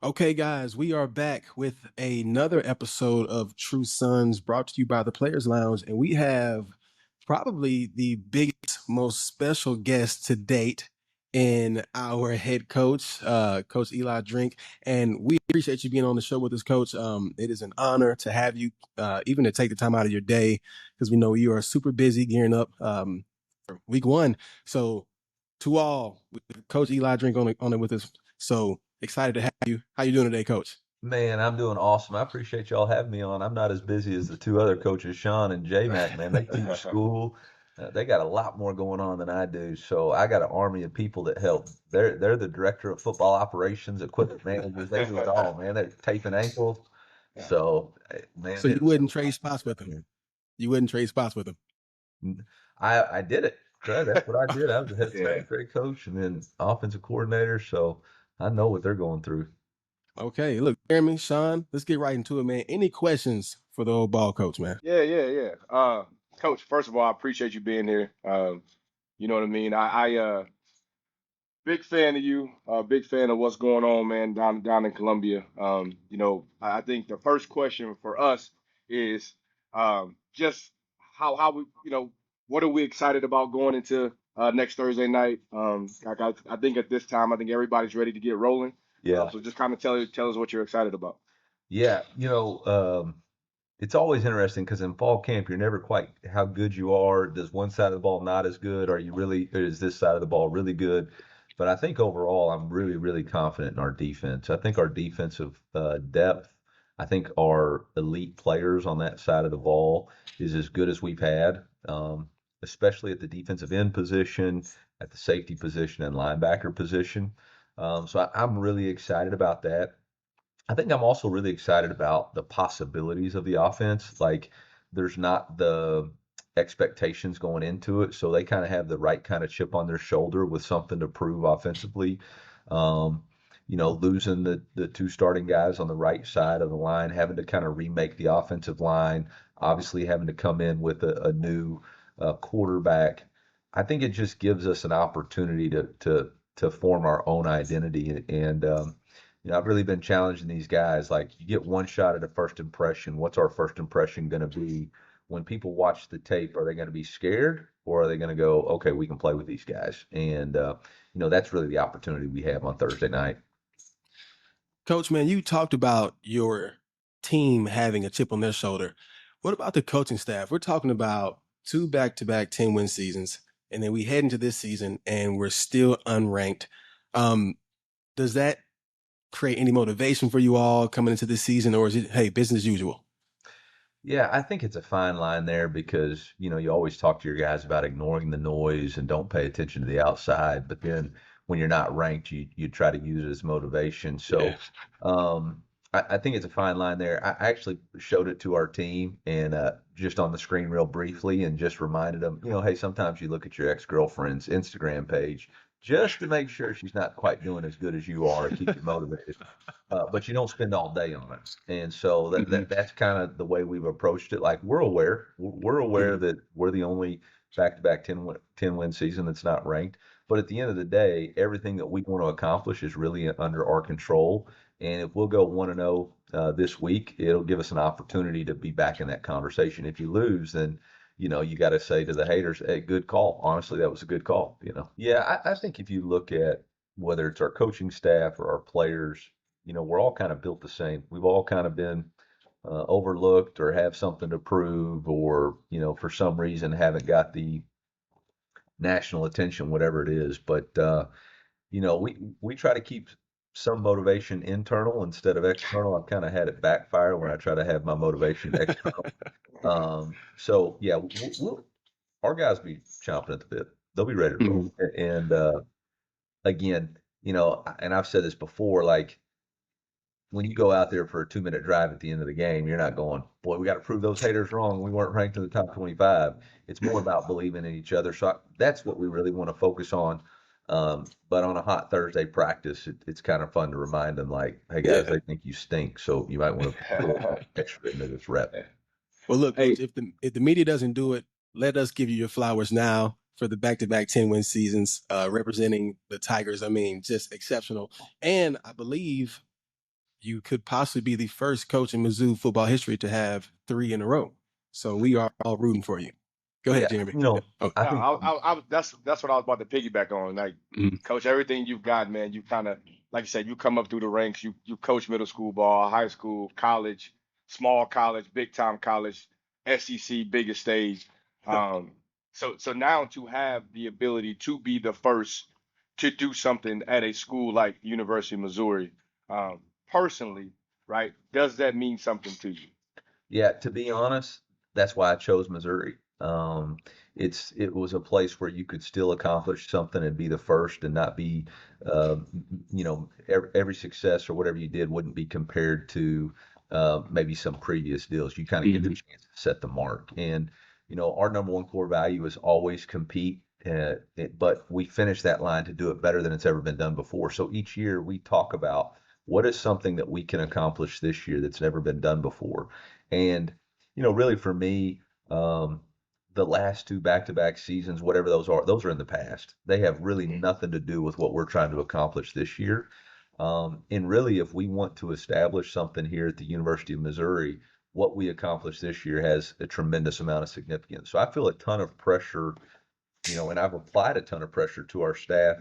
Okay, guys, we are back with another episode of Trusons brought to you by the Players Lounge. And we have probably the biggest, most special guest to date in our head coach, Coach Eli Drink. And we appreciate you being on the show with us, Coach. It is an honor to have you, even to take the time out of your day, because we know you are super busy gearing up for week one. So, to all, Coach Eli Drink on it with us. So, excited to have you. How you doing today, Coach? Man, I'm doing awesome. I appreciate y'all having me on. I'm not as busy as the two other coaches, Sean and J Mac, man. They teach school. They got a lot more going on than I do. So I got an army of people that help. They're the director of football operations, equipment managers. They do it all, man. They're taping ankles. So, man, So you wouldn't trade spots with him. You wouldn't trade spots with him. I did it. That's what I did. I was the head second grade coach and then offensive coordinator. So I know what they're going through. Okay, look, Jeremy, Sean, let's get right into it, man. Any questions for the old ball coach, man? Yeah. Coach, first of all, I appreciate you being here. You know what I mean? I big fan of you. Big fan of what's going on, man, down in Columbia. I think the first question for us is just how we, what are we excited about going into next Thursday night? I think at this time, I think everybody's ready to get rolling. Yeah. So just kind of tell us what you're excited about. Yeah. It's always interesting because in fall camp, you're never quite how good you are. Does one side of the ball not as good? Or is this side of the ball really good? But I think overall, I'm really, really confident in our defense. I think our defensive depth, I think our elite players on that side of the ball is as good as we've had, especially at the defensive end position, at the safety position, and linebacker position. I'm really excited about that. I think I'm also really excited about the possibilities of the offense. Like, there's not the expectations going into it, so they kind of have the right kind of chip on their shoulder with something to prove offensively. Um, losing the two starting guys on the right side of the line, having to kind of remake the offensive line, obviously having to come in with a new quarterback. I think it just gives us an opportunity to form our own identity and I've really been challenging these guys. Like, you get one shot at a first impression. What's our first impression going to be? When people watch the tape, are they going to be scared or are they going to go, okay, we can play with these guys? And, that's really the opportunity we have on Thursday night. Coach, man, you talked about your team having a chip on their shoulder. What about the coaching staff? We're talking about two back-to-back 10-win seasons, and then we head into this season and we're still unranked. Does that create any motivation for you all coming into this season, or is it, hey, business as usual? Yeah, I think it's a fine line there because, you always talk to your guys about ignoring the noise and don't pay attention to the outside. But then when you're not ranked, you try to use it as motivation. So I think it's a fine line there. I actually showed it to our team and just on the screen real briefly and just reminded them, hey, sometimes you look at your ex-girlfriend's Instagram page just to make sure she's not quite doing as good as you are, keep you motivated. But you don't spend all day on it. And so that's kind of the way we've approached it. Like, we're aware that we're the only back-to-back 10-win season that's not ranked. But at the end of the day, everything that we want to accomplish is really under our control. And if we'll go 1-0 this week, it'll give us an opportunity to be back in that conversation. If you lose, then you got to say to the haters, hey, good call. Honestly, that was a good call. Yeah, I think if you look at whether it's our coaching staff or our players, we're all kind of built the same. We've all kind of been overlooked or have something to prove or, for some reason haven't got the national attention, whatever it is. But, we try to keep some motivation internal instead of external. I've kind of had it backfire when I try to have my motivation external. Yeah, our guys be chomping at the bit. They'll be ready to roll. And again, and I've said this before, like, when you go out there for a 2-minute drive at the end of the game, you're not going, boy, we got to prove those haters wrong. We weren't ranked in the top 25. It's more about believing in each other. So that's what we really want to focus on. But on a hot Thursday practice, it's kind of fun to remind them, like, hey, guys, they think you stink. So you might want to put extra into this rep. Well, look, Coach, if the media doesn't do it, let us give you your flowers now for the back-to-back 10-win seasons representing the Tigers. I mean, just exceptional. And I believe you could possibly be the first coach in Mizzou football history to have 3 in a row. So we are all rooting for you. Go ahead, Yeah, Jeremy. I think That's what I was about to piggyback on. Like, Coach, everything you've got, man, you kind of, like you said, you come up through the ranks. You coach middle school ball, high school, college, small college, big time college, SEC, biggest stage. Um, so now to have the ability to be the first to do something at a school like University of Missouri, um, personally, right? Does that mean something to you? Yeah, to be honest, that's why I chose Missouri. It was a place where you could still accomplish something and be the first and not be, uh, every success or whatever you did wouldn't be compared to maybe some previous deals. You kind of get the chance to set the mark. And, our number one core value is always compete. But we finish that line to do it better than it's ever been done before. So each year we talk about what is something that we can accomplish this year that's never been done before. And, really for me, the last 2 back-to-back seasons, whatever those are in the past. They have really nothing to do with what we're trying to accomplish this year. And really, if we want to establish something here at the University of Missouri, what we accomplish this year has a tremendous amount of significance. So I feel a ton of pressure, and I've applied a ton of pressure to our staff,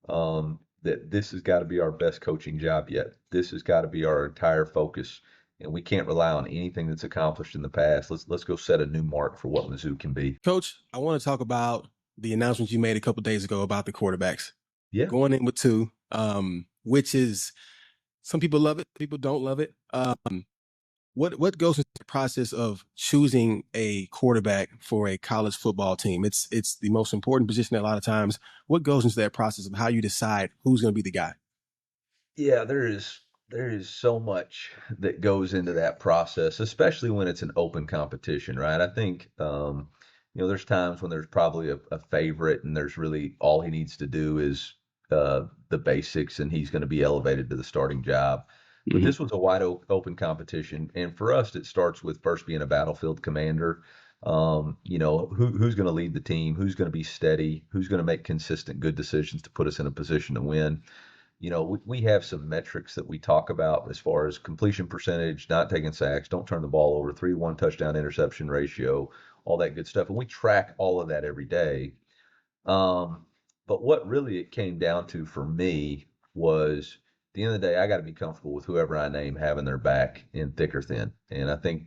that this has got to be our best coaching job yet. This has got to be our entire focus, and we can't rely on anything that's accomplished in the past. Let's go set a new mark for what Mizzou can be. Coach, I want to talk about the announcement you made a couple days ago about the quarterbacks. Yeah. Going in with 2, which is, some people love it, people don't love it. What goes into the process of choosing a quarterback for a college football team? It's the most important position a lot of times. What goes into that process of how you decide who's going to be the guy? Yeah, there is so much that goes into that process, especially when it's an open competition, right? I think there's times when there's probably a favorite, and there's really all he needs to do is the basics, and he's going to be elevated to the starting job. But this was a wide open competition, and for us, it starts with first being a battlefield commander. Who's going to lead the team? Who's going to be steady? Who's going to make consistent, good decisions to put us in a position to win? We have some metrics that we talk about as far as completion percentage, not taking sacks, don't turn the ball over, 3-to-1 touchdown interception ratio, all that good stuff. And we track all of that every day. But what really it came down to for me was, at the end of the day, I got to be comfortable with whoever I name having their back in thick or thin. And I think,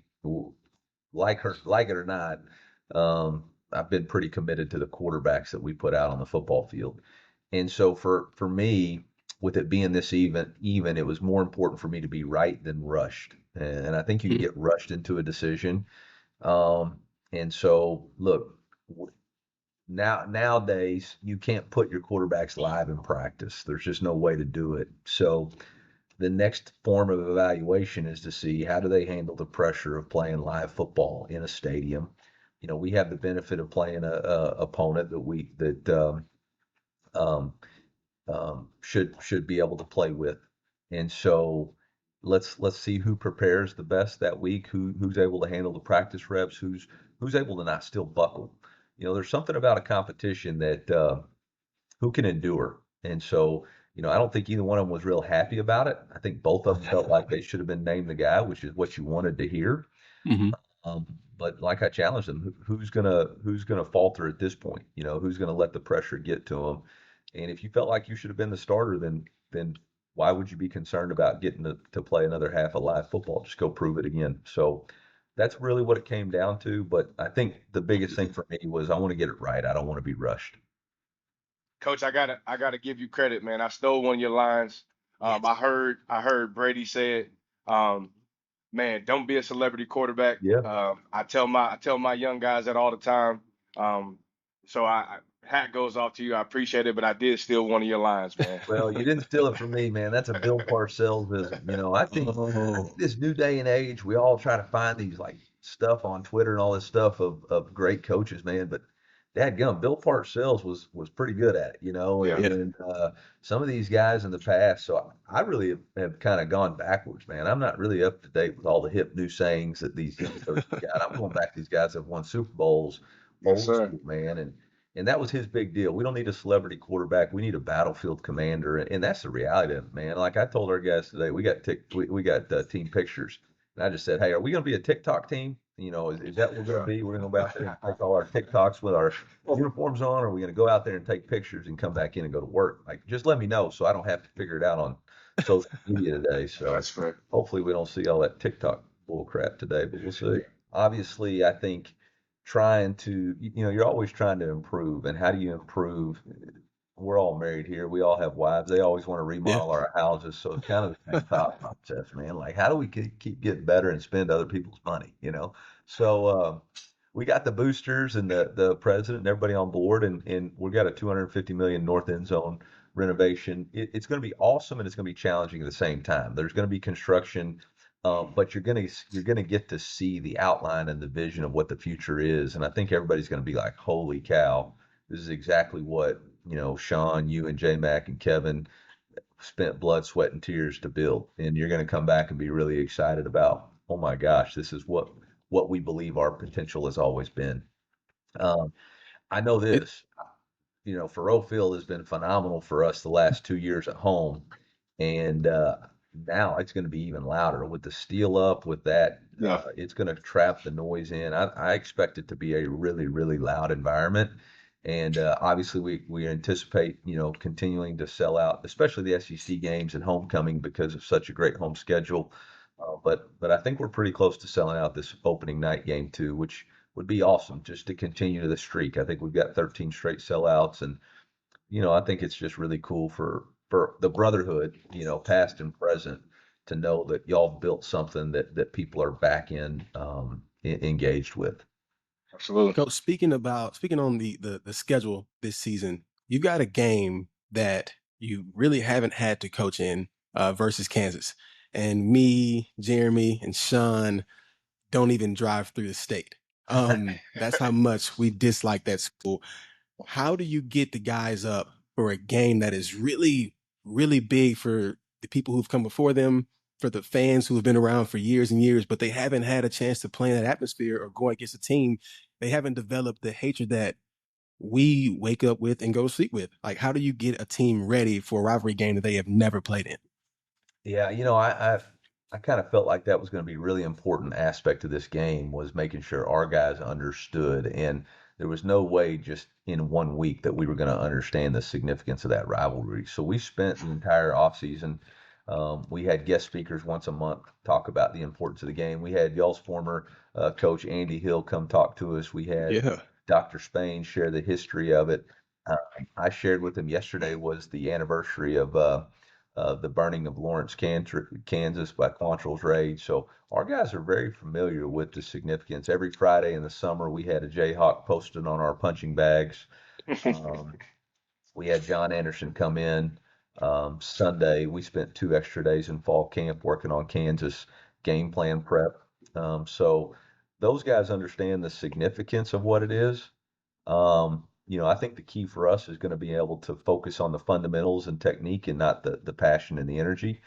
like it or not, I've been pretty committed to the quarterbacks that we put out on the football field. And so for me, with it being this even, it was more important for me to be right than rushed. And I think you can get rushed into a decision. And so, look, nowadays you can't put your quarterbacks live in practice. There's just no way to do it. So the next form of evaluation is to see how do they handle the pressure of playing live football in a stadium. We have the benefit of playing a opponent that should be able to play with. And so let's see who prepares the best that week, who's able to handle the practice reps, who's able to not still buckle. There's something about a competition that who can endure. And so, I don't think either one of them was real happy about it. I think both of them felt like they should have been named the guy, which is what you wanted to hear. But like I challenged them, who's gonna falter at this point? Who's gonna let the pressure get to them? And if you felt like you should have been the starter, then why would you be concerned about getting to play another half of live football? Just go prove it again. So that's really what it came down to. But I think the biggest thing for me was I want to get it right. I don't want to be rushed. Coach, I gotta give you credit, man. I stole one of your lines. I heard Brady say it. Man, don't be a celebrity quarterback. Yeah. I tell my young guys that all the time. So hat goes off to you. I appreciate it, but I did steal one of your lines, man. Well, you didn't steal it from me, man. That's a Bill Parcells-ism. I think this new day and age, we all try to find these like stuff on Twitter and all this stuff of great coaches, man. But dadgum, Bill Parcells was pretty good at it, Yeah. and some of these guys in the past. So I really have kind of gone backwards, man. I'm not really up to date with all the hip new sayings that these young coaches got. I'm going back to these guys that have won Super Bowls, old Yes, sir. school, man. And And that was his big deal. We don't need a celebrity quarterback. We need a battlefield commander. And that's the reality of it, man. Like I told our guys today, we got team pictures. And I just said, hey, are we going to be a TikTok team? Is that what we're going to be? We're going to go out there and take all our TikToks with our uniforms on, or are we going to go out there and take pictures and come back in and go to work? Like, just let me know so I don't have to figure it out on social media today. So That's fair. hopefully we don't see all that TikTok bull crap today, but we'll see. Obviously, I think trying to, you're always trying to improve. And how do you improve? We're all married here. We all have wives. They always want to remodel our houses. So it's kind of the same thought process, man. Like, how do we keep getting better and spend other people's money, So we got the boosters and the president and everybody on board, and we got a $250 million north end zone renovation. It's going to be awesome, and it's going to be challenging at the same time. There's going to be construction, but you're gonna get to see the outline and the vision of what the future is. And I think everybody's going to be like, holy cow, this is exactly what Sean, you and J Mac and Kevin spent blood, sweat, and tears to build. And you're going to come back and be really excited about, oh my gosh, this is what we believe our potential has always been. I know this, Faroe Field has been phenomenal for us the last 2 years at home. And now it's going to be even louder with the steel up with that. Yeah. It's going to trap the noise in. I expect it to be a really, really loud environment. And obviously we anticipate, continuing to sell out, especially the SEC games and homecoming because of such a great home schedule. But I think we're pretty close to selling out this opening night game too, which would be awesome just to continue the streak. I think we've got 13 straight sellouts, and I think it's just really cool for the brotherhood, past and present, to know that y'all built something that people are back engaged with. Absolutely. Coach, speaking on the schedule this season, you've got a game that you really haven't had to coach in versus Kansas. And me, Jeremy, and Sean don't even drive through the state. That's how much we dislike that school. How do you get the guys up for a game that is really, really big for the people who've come before them, for the fans who have been around for years and years, but they haven't had a chance to play in that atmosphere or go against a team? They haven't developed the hatred that we wake up with and go to sleep with. Like, how do you get a team ready for a rivalry game that they have never played in? Yeah, I kind of felt like that was going to be a really important aspect of this game, was making sure our guys understood. And there was no way just in 1 week that we were going to understand the significance of that rivalry. So we spent the entire offseason. We had guest speakers once a month talk about the importance of the game. We had y'all's former coach Andy Hill come talk to us. We had Dr. Spain share the history of it. I shared with him yesterday was the anniversary of the burning of Lawrence, Kansas by Quantrill's Rage. So our guys are very familiar with the significance. Every Friday in the summer, we had a Jayhawk posted on our punching bags. We had John Anderson come in Sunday. We spent 2 extra days in fall camp working on Kansas game plan prep. So those guys understand the significance of what it is. I think the key for us is going to be able to focus on the fundamentals and technique and not the passion and the energy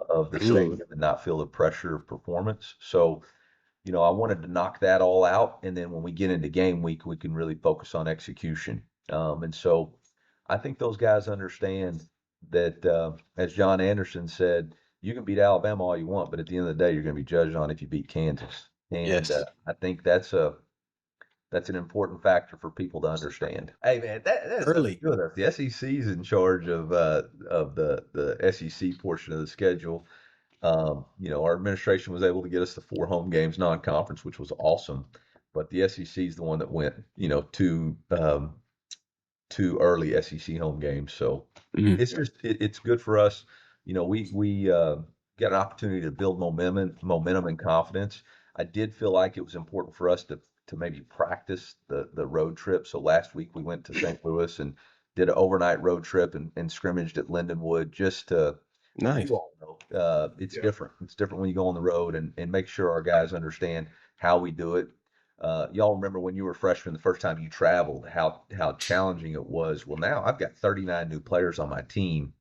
of the stadium, and not feel the pressure of performance. So, I wanted to knock that all out. And then when we get into game week, we can really focus on execution. And so I think those guys understand that, as John Anderson said, you can beat Alabama all you want, but at the end of the day, you're going to be judged on if you beat Kansas. And I think that's an important factor for people to understand. Hey man, that's really good. If the SEC's in charge of the SEC portion of the schedule, our administration was able to get us the 4 home games non-conference, which was awesome. But the SEC is the one that went, two early SEC home games. So it's good for us. We got an opportunity to build momentum and confidence. I did feel like it was important for us to maybe practice the road trip. So last week we went to St. Louis and did an overnight road trip and scrimmaged at Lindenwood just to, nice. You all know, it's different. It's different when you go on the road, and make sure our guys understand how we do it. Y'all remember when you were freshmen, the first time you traveled, how challenging it was. Well, now I've got 39 new players on my team,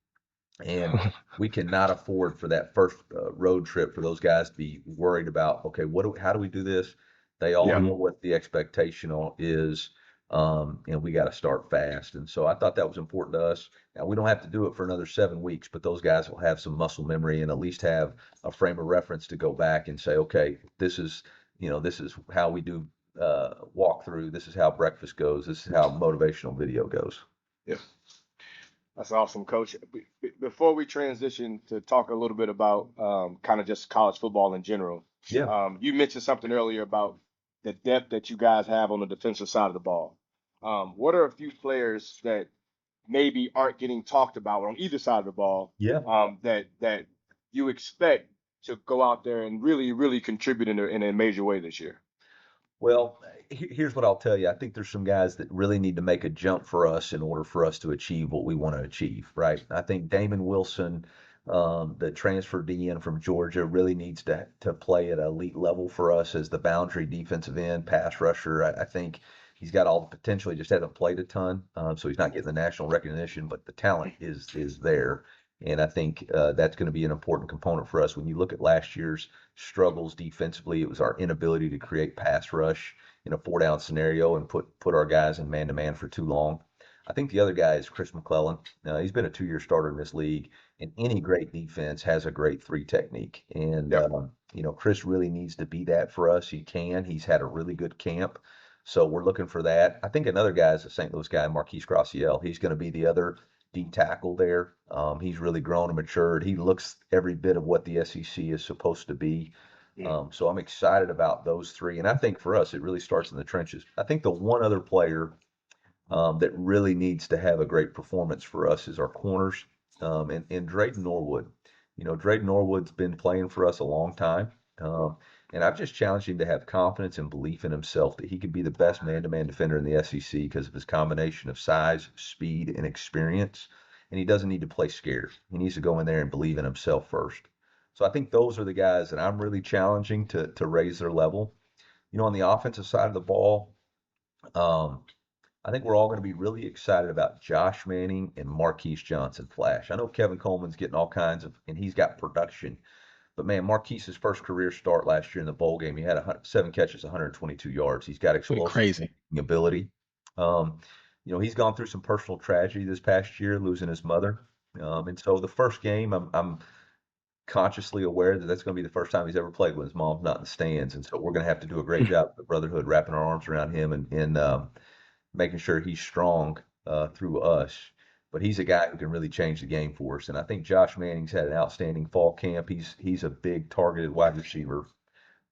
and we cannot afford for that first road trip for those guys to be worried about, okay, how do we do this? They all know what the expectation is. and we got to start fast. And so I thought that was important to us. Now, we don't have to do it for another 7 weeks, but those guys will have some muscle memory and at least have a frame of reference to go back and say, okay, this is how we do walkthrough. This is how breakfast goes. This is how motivational video goes. Yeah, that's awesome, Coach. Before we transition to talk a little bit about kind of just college football in general, Yeah. you mentioned something earlier about the depth that you guys have on the defensive side of the ball. What are a few players that maybe aren't getting talked about on either side of the ball Yeah. that you expect to go out there and really, really contribute in a major way this year? Well, here's what I'll tell you. I think there's some guys that really need to make a jump for us in order for us to achieve what we want to achieve, right? I think Damon Wilson, the transfer DN from Georgia, really needs to play at an elite level for us as the boundary defensive end, pass rusher. I think he's got all the potential. He just hasn't played a ton, so he's not getting the national recognition, but the talent is there. And I think that's going to be an important component for us. When you look at last year's struggles defensively, it was our inability to create pass rush in a 4-down scenario and put our guys in man-to-man for too long. I think the other guy is Chris McClellan. He's been a 2-year starter in this league, and any great defense has a great 3 technique. And, Yep. Chris really needs to be that for us. He can. He's had a really good camp. So we're looking for that. I think another guy is a St. Louis guy, Marquise Graciel. He's going to be the other D tackle there. He's really grown and matured. He looks every bit of what the SEC is supposed to be. So I'm excited about those 3. And I think for us, it really starts in the trenches. I think the one other player that really needs to have a great performance for us is our corners, and Drayden Norwood. Drayden Norwood's been playing for us a long time. And I've just challenged him to have confidence and belief in himself that he could be the best man-to-man defender in the SEC because of his combination of size, speed, and experience. And he doesn't need to play scared. He needs to go in there and believe in himself first. So I think those are the guys that I'm really challenging to raise their level. On the offensive side of the ball, I think we're all going to be really excited about Josh Manning and Marquise Johnson Flash. I know Kevin Coleman's getting all kinds of, and he's got production. But man, Marquise's first career start last year in the bowl game, he had 7 catches, 122 yards. He's got explosive Crazy ability. He's gone through some personal tragedy this past year, losing his mother. And so the first game, I'm consciously aware that that's going to be the first time he's ever played when his mom's not in the stands. And so we're going to have to do a great job of the brotherhood, wrapping our arms around him and making sure he's strong through us. But he's a guy who can really change the game for us. And I think Josh Manning's had an outstanding fall camp. He's a big targeted wide receiver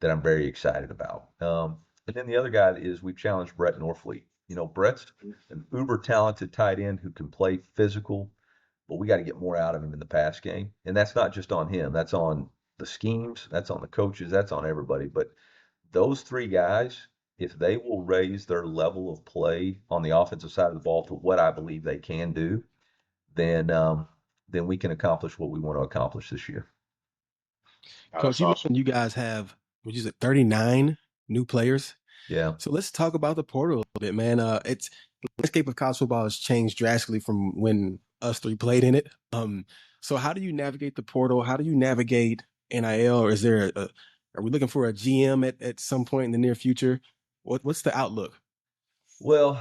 that I'm very excited about. And then the other guy is we've challenged Brett Norfleet. Brett's an uber talented tight end who can play physical, but we got to get more out of him in the pass game. And that's not just on him. That's on the schemes. That's on the coaches. That's on everybody. But those 3 guys, if they will raise their level of play on the offensive side of the ball to what I believe they can do, then we can accomplish what we want to accomplish this year. Coach, you mentioned you guys have, what you said, 39 new players. Yeah. So let's talk about the portal a little bit, man. It's the landscape of college football has changed drastically from when us 3 played in it. So how do you navigate the portal? How do you navigate NIL? Or is there are we looking for a GM at some point in the near future? What's the outlook? Well,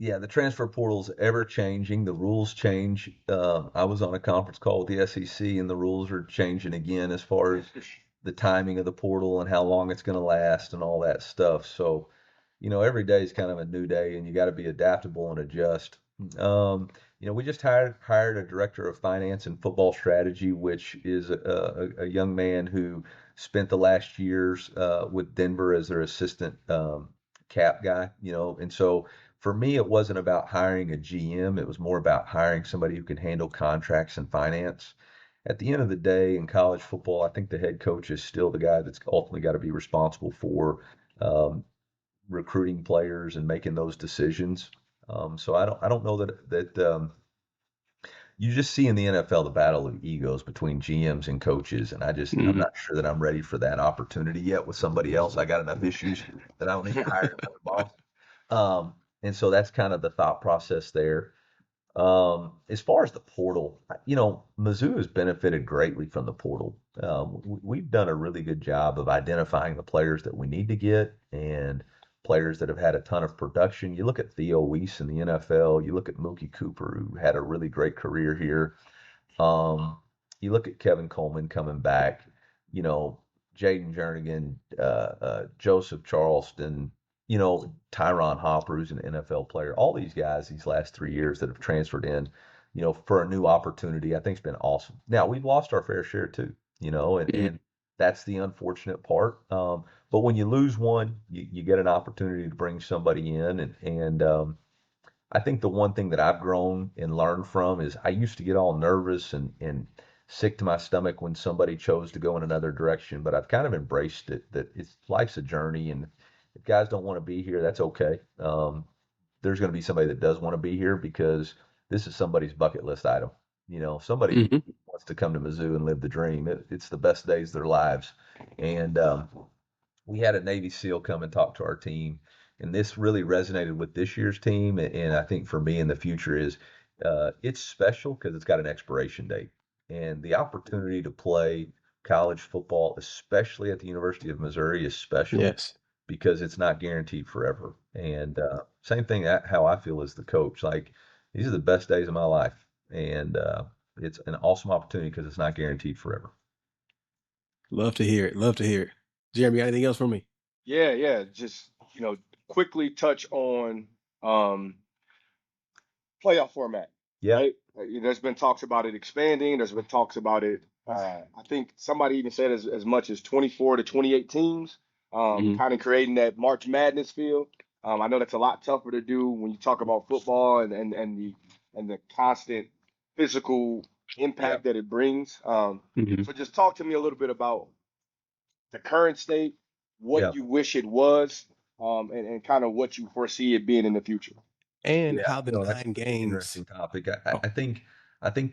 yeah, the transfer portal's ever changing. The rules change. I was on a conference call with the SEC, and the rules are changing again as far as the timing of the portal and how long it's going to last and all that stuff. So, every day is kind of a new day, and you got to be adaptable and adjust. We just hired a director of finance and football strategy, which is a young man who spent the last years with Denver as their assistant cap guy, and so for me, it wasn't about hiring a GM. It was more about hiring somebody who can handle contracts and finance. At the end of the day, in college football, I think the head coach is still the guy that's ultimately got to be responsible for recruiting players and making those decisions. So I don't know that you just see in the NFL the battle of egos between GMs and coaches, and I'm not sure that I'm ready for that opportunity yet with somebody else. I got enough issues that I don't need to hire another boss. And so that's kind of the thought process there. As far as the portal, Mizzou has benefited greatly from the portal. We've done a really good job of identifying the players that we need to get and players that have had a ton of production. You look at Theo Weiss in the NFL. You look at Mookie Cooper, who had a really great career here. You look at Kevin Coleman coming back, you know, Jaden Jernigan, Joseph Charleston, you know, Tyron Hopper, who's an NFL player. All these guys these last 3 years that have transferred in, you know, for a new opportunity, I think it's been awesome. Now, we've lost our fair share too, you know, and that's the unfortunate part. But when you lose one, you get an opportunity to bring somebody in, and I think the one thing that I've grown and learned from is I used to get all nervous and sick to my stomach when somebody chose to go in another direction, but I've kind of embraced it that life's a journey, and if guys don't want to be here, that's okay. There's going to be somebody that does want to be here because this is somebody's bucket list item. You know, somebody wants to come to Mizzou and live the dream. It's the best days of their lives, and we had a Navy SEAL come and talk to our team, and this really resonated with this year's team. And I think for me in the future is it's special because it's got an expiration date, and the opportunity to play college football, especially at the University of Missouri, is special. Yes. Because it's not guaranteed forever. And same thing how I feel as the coach. Like these are the best days of my life, and it's an awesome opportunity because it's not guaranteed forever. Love to hear it. Love to hear it. Jeremy, got anything else for me? Yeah. Just, quickly touch on playoff format. Yeah. Right? There's been talks about it expanding. There's been talks about it. I think somebody even said as much as 24 to 28 teams, kind of creating that March Madness feel. I know that's a lot tougher to do when you talk about football and the constant physical impact that it brings. So just talk to me a little bit about the current state, what you wish it was, and kind of what you foresee it being in the future. And how the that's 9 games. Interesting topic. I think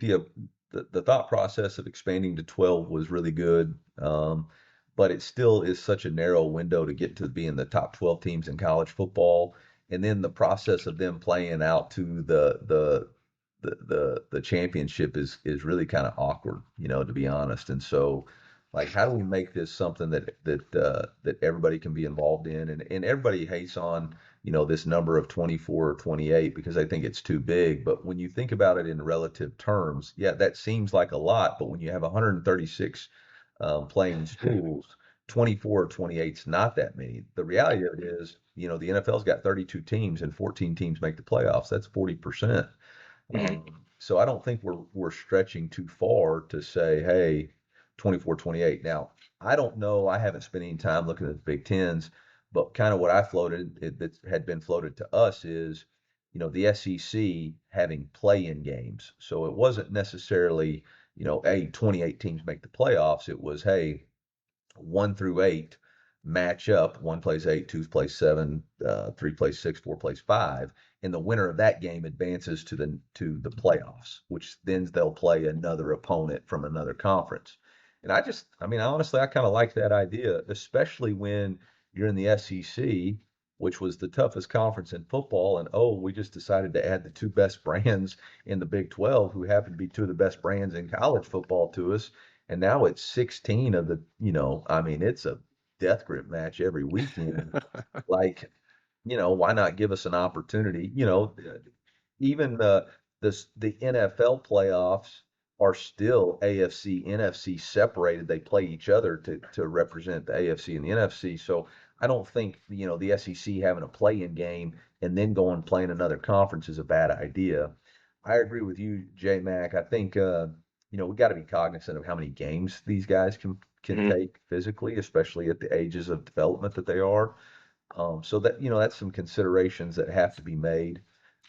the thought process of expanding to 12 was really good, but it still is such a narrow window to get to be in the top 12 teams in college football, and then the process of them playing out to the championship is really kind of awkward, to be honest. And so, like, how do we make this something that everybody can be involved in, and everybody hates on this number of 24 or 28 because I think it's too big. But when you think about it in relative terms, yeah, that seems like a lot. But when you have 136 playing schools, 24 or 28 is not that many. The reality of it is, the NFL's got 32 teams and 14 teams make the playoffs. That's 40%. So I don't think we're stretching too far to say, hey, 24, 28. Now, I don't know. I haven't spent any time looking at the Big Tens. But kind of what I floated that had been floated to us is, the SEC having play-in games. So it wasn't necessarily, 28 teams make the playoffs. It was, hey, 1 through 8 match up. 1 plays 8, 2 plays 7, 3 plays 6, 4 plays 5. And the winner of that game advances to the playoffs, which then they'll play another opponent from another conference. And honestly, I kind of like that idea, especially when you're in the SEC, which was the toughest conference in football, and we just decided to add the 2 best brands in the Big 12, who happen to be 2 of the best brands in college football to us. And now it's 16 of the, it's a death grip match every weekend. Like, why not give us an opportunity? Even the NFL playoffs are still AFC, NFC separated. They play each other to represent the AFC and the NFC. So I don't think, the SEC having a play-in game and then going and playing another conference is a bad idea. I agree with you, J Mac. I think, we got to be cognizant of how many games these guys can take physically, especially at the ages of development that they are. So that, that's some considerations that have to be made.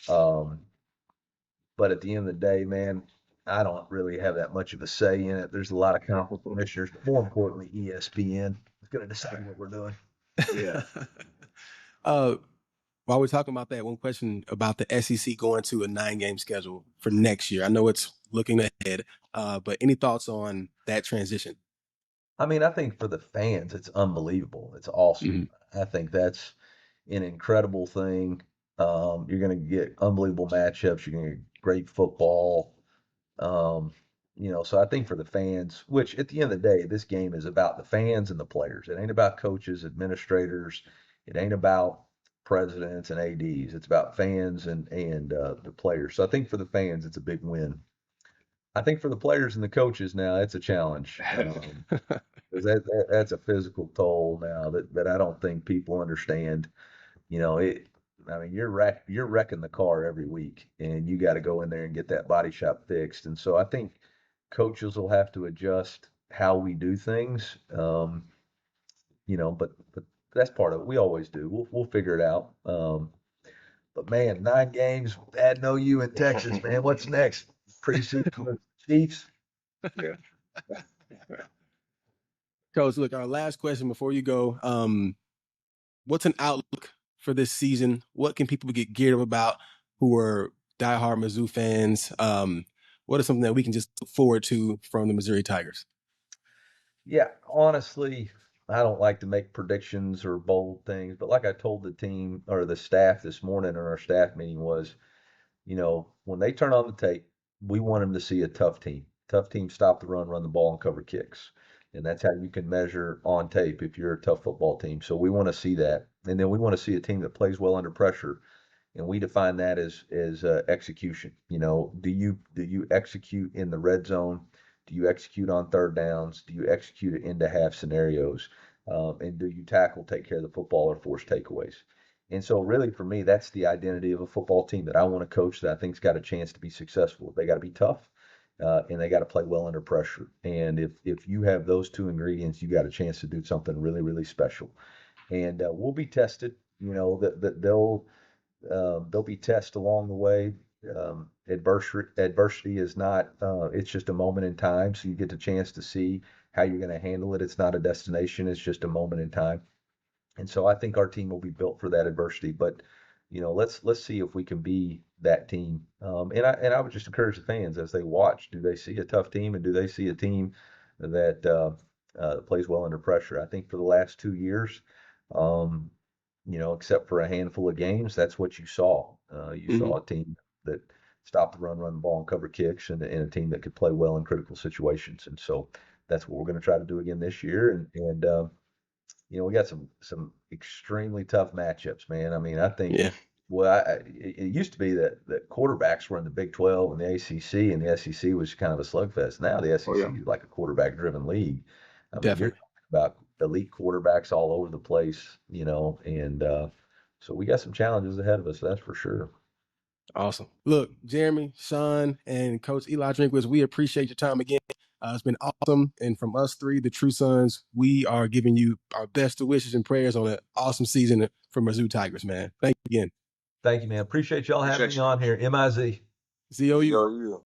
But at the end of the day, man, I don't really have that much of a say in it. There's a lot of conference commissioners, but more importantly, ESPN is going to decide what we're doing. Yeah. While we're talking about that, one question about the SEC going to a 9-game schedule for next year. I know it's looking ahead, but any thoughts on that transition? I think for the fans, it's unbelievable. It's awesome. I think that's an incredible thing. You're going to get unbelievable matchups. You're going to get great football. So I think for the fans, which at the end of the day, this game is about the fans and the players. It ain't about coaches, administrators. It ain't about presidents and ADs. It's about fans and the players. So I think for the fans, it's a big win. I think for the players and the coaches now, it's a challenge. 'Cause that's a physical toll now that I don't think people understand. You know, I mean, you're wrecking the car every week, and you got to go in there and get that body shop fixed. And so I think coaches will have to adjust how we do things. But that's part of it. We always do. We'll figure it out. But man, 9 games, add no U in Texas, man. What's next? Preseason Chiefs. Yeah. Coach, look, our last question before you go. What's an outlook for this season? What can people get geared up about who are diehard Mizzou fans? What is something that we can just look forward to from the Missouri Tigers? Yeah, honestly, I don't like to make predictions or bold things, but like I told the team or the staff this morning in our staff meeting was, when they turn on the tape, we want them to see a tough team. Tough team, stop the run the ball, and cover kicks. And that's how you can measure on tape if you're a tough football team. So we want to see that. And then we want to see a team that plays well under pressure. And we define that as execution. Do you execute in the red zone? Do you execute on third downs? Do you execute it into half scenarios? And do you tackle, take care of the football, or force takeaways? And so really for me, that's the identity of a football team that I want to coach that I think's got a chance to be successful. They got to be tough, and they got to play well under pressure. And if you have those 2 ingredients, you got a chance to do something really, really special. And we'll be tested. That they'll be tested along the way. Adversity is not. It's just a moment in time. So you get the chance to see how you're going to handle it. It's not a destination. It's just a moment in time. And so I think our team will be built for that adversity. But let's see if we can be that team. And I would just encourage the fans as they watch. Do they see a tough team, and do they see a team that plays well under pressure? I think for the last 2 years, except for a handful of games, that's what you saw. You saw a team that stopped the run the ball, and cover kicks, and a team that could play well in critical situations. And so that's what we're going to try to do again this year. And we got some extremely tough matchups, man. I mean, I think, it used to be that quarterbacks were in the Big 12 and the ACC, and the SEC was kind of a slugfest. Now the SEC is like a quarterback-driven league. I mean, you're talking about elite quarterbacks all over the place, and so we got some challenges ahead of us, that's for sure. Awesome. Look, Jeremy, Sean, and Coach Eli Drinkwitz, we appreciate your time again. It's been awesome. And from us 3, the Trusons, we are giving you our best wishes and prayers on an awesome season for Mizzou Tigers, man. Thank you again. Thank you, man. Appreciate y'all having me on here. MIZ. ZOU.